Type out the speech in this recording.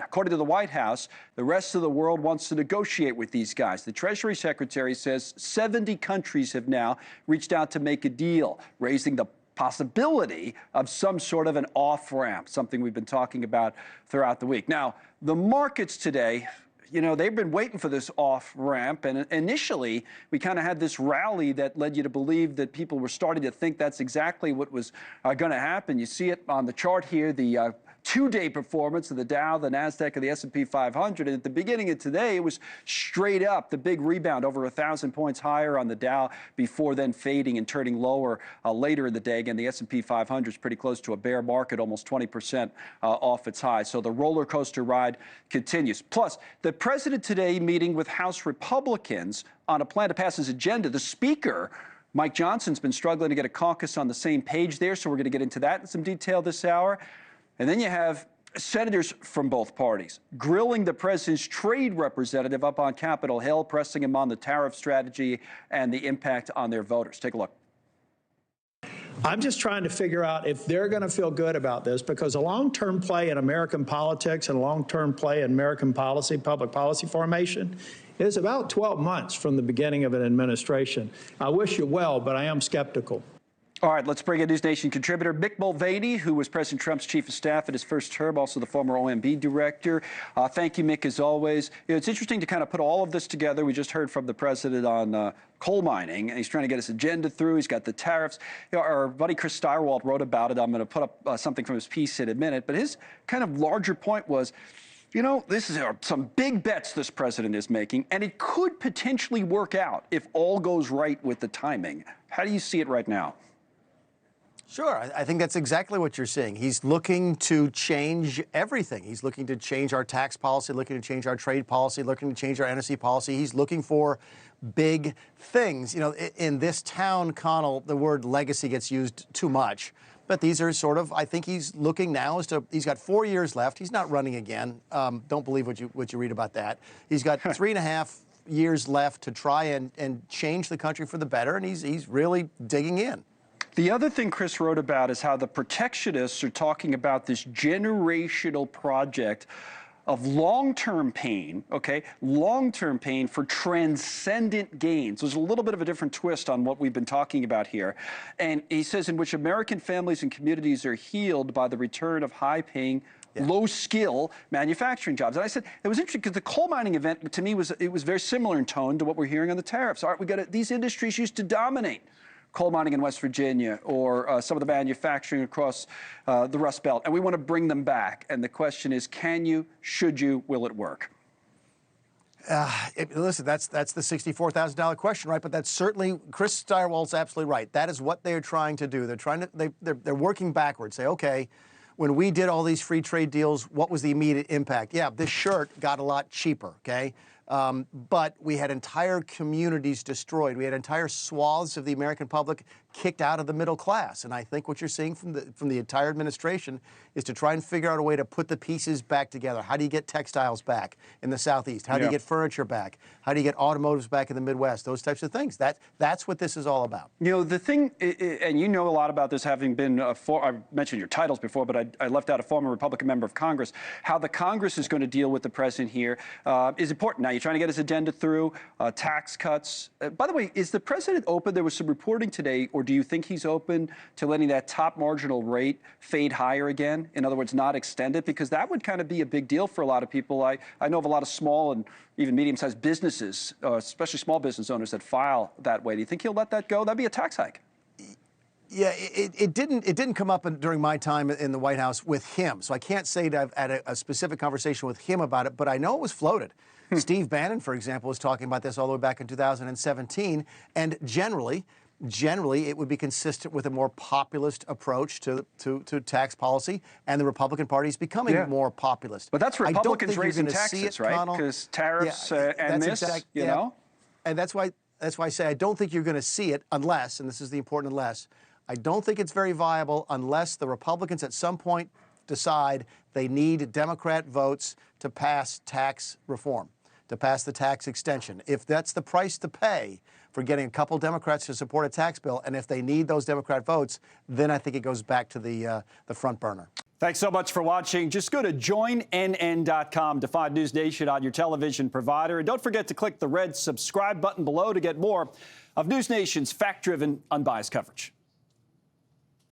according to the White House, the rest of the world wants to negotiate with these guys. The Treasury Secretary says 70 countries have now reached out to make a deal, raising the possibility of some sort of an off-ramp, something we've been talking about throughout the week. Now, the markets today, you know, they've been waiting for this off-ramp, and initially we kind of had this rally that led you to believe that people were starting to think that's exactly what was going to happen. You see it on the chart here, the two-day performance of the Dow, the NASDAQ, and the S&P 500. And at the beginning of today, it was straight up, the big rebound, over 1,000 points higher on the Dow before then fading and turning lower later in the day. Again, the S&P 500 is pretty close to a bear market, almost 20% off its high. So the roller coaster ride continues. Plus, the president today meeting with House Republicans on a plan to pass his agenda. The speaker, Mike Johnson's been struggling to get a caucus on the same page there, so we're going to get into that in some detail this hour. And then you have senators from both parties grilling the president's trade representative up on Capitol Hill, pressing him on the tariff strategy and the impact on their voters. Take a look. I'm just trying to figure out if they're going to feel good about this, because a long-term play in American politics and a long-term play in American policy, public policy formation, is about 12 months from the beginning of an administration. I wish you well, but I am skeptical. All right, let's bring in NewsNation contributor Mick Mulvaney, who was President Trump's chief of staff at his first term, also the former OMB director. Thank you, Mick, as always. You know, it's interesting to kind of put all of this together. We just heard from the president on coal mining, and he's trying to get his agenda through. He's got the tariffs. You know, our buddy Chris Steyerwalt wrote about it. I'm going to put up something from his piece in a minute. But his kind of larger point was, you know, this is some big bets this president is making, and it could potentially work out if all goes right with the timing. How do you see it right now? Sure. I think that's exactly what you're seeing. He's looking to change everything. He's looking to change our tax policy, looking to change our trade policy, looking to change our NSC policy. He's looking for big things. You know, in this town, Connell, the word legacy gets used too much. But these are sort of, I think he's looking now as to, he's got 4 years left. He's not running again. Don't believe what you read about that. He's got 3.5 years left to try and change the country for the better, and he's really digging in. The other thing Chris wrote about is how the protectionists are talking about this generational project of long-term pain, okay, long-term pain for transcendent gains. There's a little bit of a different twist on what we've been talking about here. And he says, in which American families and communities are healed by the return of high-paying, low-skill manufacturing jobs. And I said, it was interesting because the coal mining event, to me, was very similar in tone to what we're hearing on the tariffs. All right, these industries used to dominate coal mining in West Virginia or some of the manufacturing across the Rust Belt, and we want to bring them back. And the question is, can you, should you, will it work? Listen, that's the $64,000 question, right? But that's certainly, Chris Steyerwalt's absolutely right. That is what they're trying to do. They're trying to, they're working backwards. Say, okay, when we did all these free trade deals, what was the immediate impact? Yeah, this shirt got a lot cheaper, okay? But we had entire communities destroyed. We had entire swaths of the American public kicked out of the middle class. And I think what you're seeing from the entire administration is to try and figure out a way to put the pieces back together. How do you get textiles back in the Southeast? How do you get furniture back? How do you get automotives back in the Midwest? Those types of things. That's what this is all about. You know, the thing, and you know a lot about this, having been, I mentioned your titles before, but I left out a former Republican member of Congress. How the Congress is going to deal with the president here is important. Now, you're trying to get his agenda through, tax cuts. By the way, is the president open? There was some reporting today, or do you think he's open to letting that top marginal rate fade higher again? In other words, not extend it? Because that would kind of be a big deal for a lot of people. I know of a lot of small and even medium-sized businesses, especially small business owners, that file that way. Do you think he'll let that go? That'd be a tax hike. Yeah, it didn't come up during my time in the White House with him, so I can't say that I've had a specific conversation with him about it, but I know it was floated. Steve Bannon, for example, was talking about this all the way back in 2017, and generally, it would be consistent with a more populist approach to tax policy, and the Republican Party is becoming more populist. But that's Republicans raising taxes, right? Because tariffs and this, you know? And that's why I say I don't think you're going to see it unless, and this is the important unless, I don't think it's very viable unless the Republicans at some point decide they need Democrat votes to pass tax reform, to pass the tax extension. If that's the price to pay for getting a couple Democrats to support a tax bill, and if they need those Democrat votes, then I think it goes back to the front burner. Thanks so much for watching. Just go to joinnn.com to find News Nation on your television provider. And don't forget to click the red subscribe button below to get more of News Nation's fact-driven, unbiased coverage.